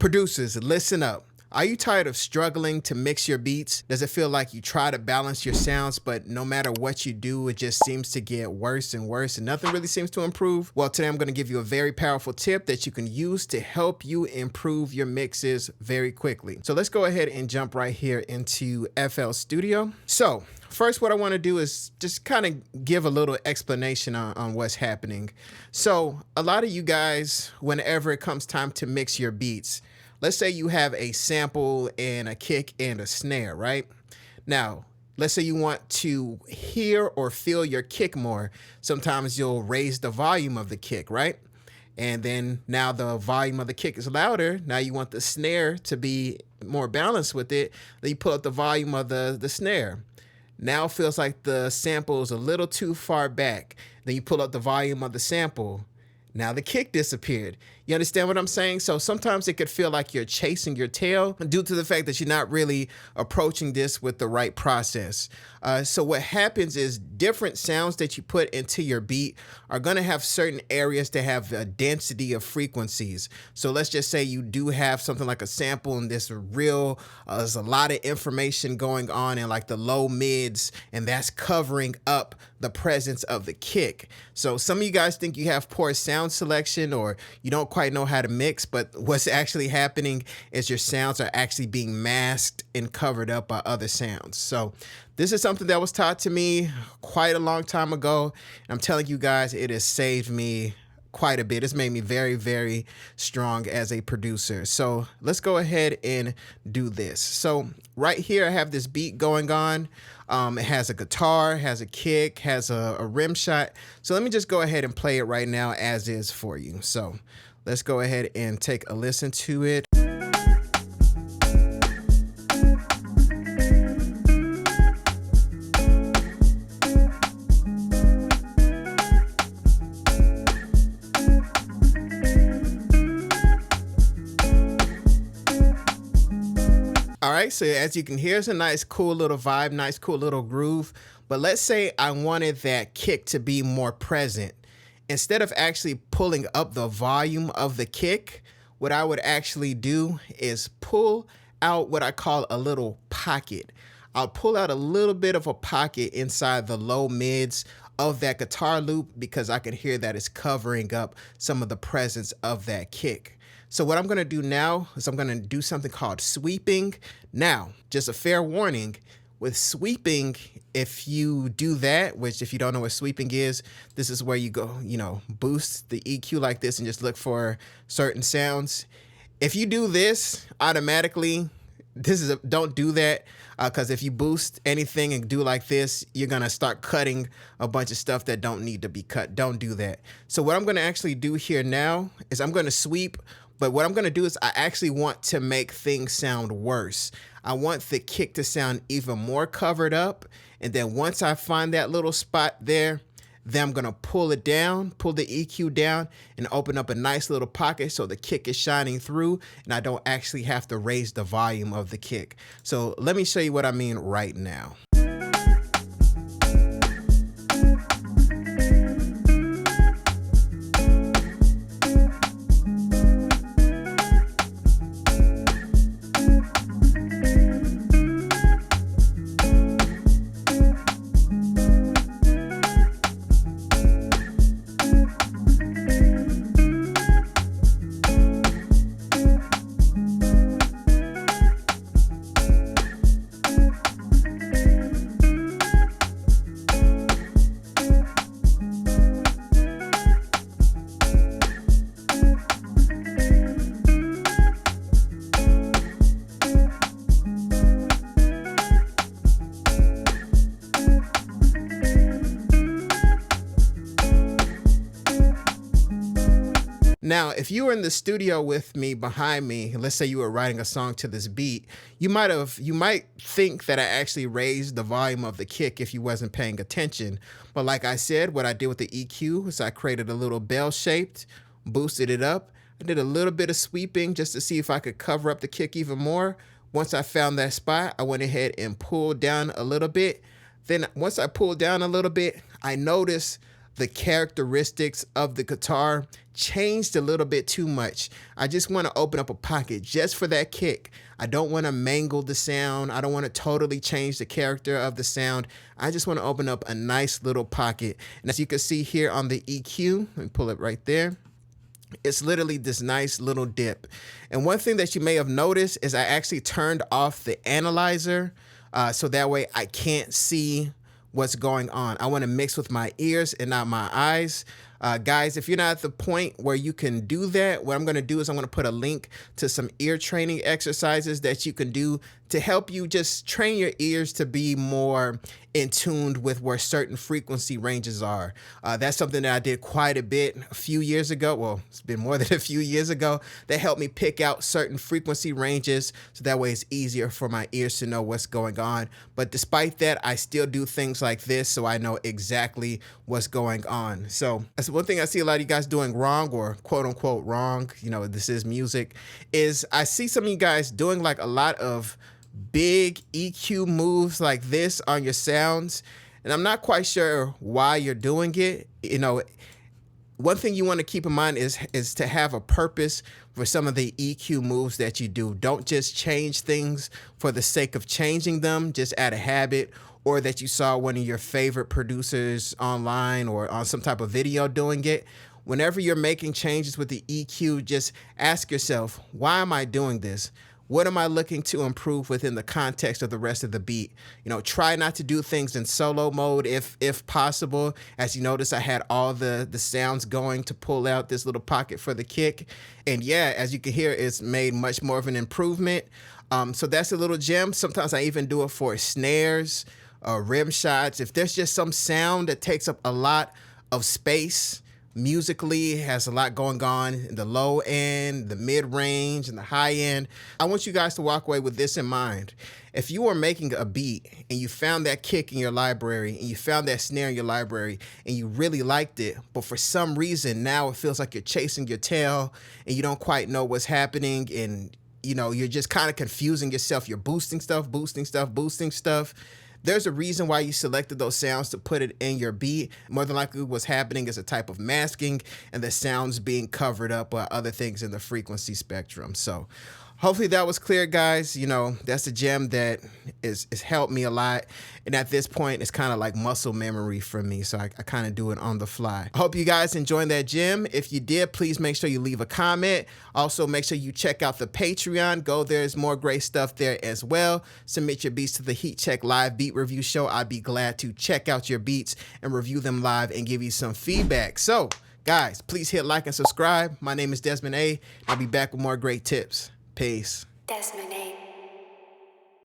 Producers, listen up. Are you tired of struggling to mix your beats? Does it feel like you try to balance your sounds, but no matter what you do, it just seems to get worse and worse and nothing really seems to improve? Well, today I'm going to give you a very powerful tip that you can use to help you improve your mixes very quickly. So let's go ahead and jump right here into FL Studio. So first, what I want to do is just kind of give a little explanation on what's happening. So a lot of you guys, whenever it comes time to mix your beats, let's say you have a sample and a kick and a snare, right? Now, let's say you want to hear or feel your kick more. Sometimes you'll raise the volume of the kick, right? And then now the volume of the kick is louder. Now you want the snare to be more balanced with it. Then you pull up the volume of the snare. Now it feels like the sample is a little too far back. Then you pull up the volume of the sample. Now the kick disappeared. You understand what I'm saying? So sometimes it could feel like you're chasing your tail due to the fact that you're not really approaching this with the right process. So what happens is different sounds that you put into your beat are going to have certain areas that have a density of frequencies. So let's just say you do have something like a sample and there's a lot of information going on in like the low mids, and that's covering up the presence of the kick. So some of you guys think you have poor sound selection or you don't quite know how to mix, but what's actually happening is your sounds are actually being masked and covered up by other sounds. So this is something that was taught to me quite a long time ago. And I'm telling you guys, it has saved me quite a bit. It's made me very, very strong as a producer. So let's go ahead and do this. So right here, I have this beat going on. It has a guitar, has a kick, has a rim shot. So let me just go ahead and play it right now as is for you. So let's go ahead and take a listen to it. All right, so as you can hear, it's a nice, cool little vibe, nice, cool little groove. But let's say I wanted that kick to be more present. Instead of actually pulling up the volume of the kick, what I would actually do is pull out what I call a little pocket. I'll pull out a little bit of a pocket inside the low mids of that guitar loop because I can hear that it's covering up some of the presence of that kick. So what I'm going to do now is I'm going to do something called sweeping. Now, just a fair warning, with sweeping, if you do that, which if you don't know what sweeping is, this is where you go, boost the EQ like this and just look for certain sounds. If you do this automatically, don't do that because if you boost anything and do like this, you're going to start cutting a bunch of stuff that don't need to be cut. Don't do that. So what I'm going to actually do here now is I'm going to sweep. But what I'm going to do is I actually want to make things sound worse. I want the kick to sound even more covered up. And then once I find that little spot there, then I'm going to pull it down, pull the EQ down and open up a nice little pocket so the kick is shining through and I don't actually have to raise the volume of the kick. So let me show you what I mean right now. Now, if you were in the studio with me behind me, let's say you were writing a song to this beat, you might think that I actually raised the volume of the kick if you wasn't paying attention. But like I said, what I did with the EQ is I created a little bell-shaped, boosted it up. I did a little bit of sweeping just to see if I could cover up the kick even more. Once I found that spot, I went ahead and pulled down a little bit. Then once I pulled down a little bit, I noticed the characteristics of the guitar changed a little bit too much. I just want to open up a pocket just for that kick. I don't want to mangle the sound. I don't want to totally change the character of the sound. I just want to open up a nice little pocket. And as you can see here on the EQ, let me pull it right there. It's literally this nice little dip. And one thing that you may have noticed is I actually turned off the analyzer so that way I can't see what's going on. I want to mix with my ears and not my eyes. Guys, if you're not at the point where you can do that, what I'm going to do is I'm going to put a link to some ear training exercises that you can do to help you just train your ears to be more in tune with where certain frequency ranges are. That's something that I did quite a bit a few years ago. Well, it's been more than a few years ago. That helped me pick out certain frequency ranges so that way it's easier for my ears to know what's going on. But despite that, I still do things like this so I know exactly what's going on. So that's one thing I see a lot of you guys doing wrong, or quote unquote wrong, you know, this is music, is I see some of you guys doing like a lot of big EQ moves like this on your sounds, and I'm not quite sure why you're doing it. You know, one thing you want to keep in mind is to have a purpose for some of the EQ moves that you do. Don't just change things for the sake of changing them, just out of habit, or that you saw one of your favorite producers online or on some type of video doing it. Whenever you're making changes with the EQ, just ask yourself, why am I doing this? What am I looking to improve within the context of the rest of the beat? You know, try not to do things in solo mode if possible. As you notice, I had all the sounds going to pull out this little pocket for the kick. And yeah, as you can hear, it's made much more of an improvement. So that's a little gem. Sometimes I even do it for snares, rim shots. If there's just some sound that takes up a lot of space, musically has a lot going on in the low end, the mid range, and the high end, I want you guys to walk away with this in mind. If you are making a beat and you found that kick in your library and you found that snare in your library and you really liked it, but for some reason now it feels like you're chasing your tail and you don't quite know what's happening, and you know, you're just kind of confusing yourself. You're boosting stuff, boosting stuff, boosting stuff. There's a reason why you selected those sounds to put it in your beat. More than likely what's happening is a type of masking and the sounds being covered up by other things in the frequency spectrum. So hopefully that was clear, guys. You know, that's a gem that is helped me a lot. And at this point, it's kind of like muscle memory for me. So I kind of do it on the fly. I hope you guys enjoyed that gem. If you did, please make sure you leave a comment. Also, make sure you check out the Patreon. Go, there's more great stuff there as well. Submit your beats to the Heat Check Live Beat Review Show. I'd be glad to check out your beats and review them live and give you some feedback. So, guys, please hit like and subscribe. My name is Desmond A. I'll be back with more great tips. Peace. Desmond A.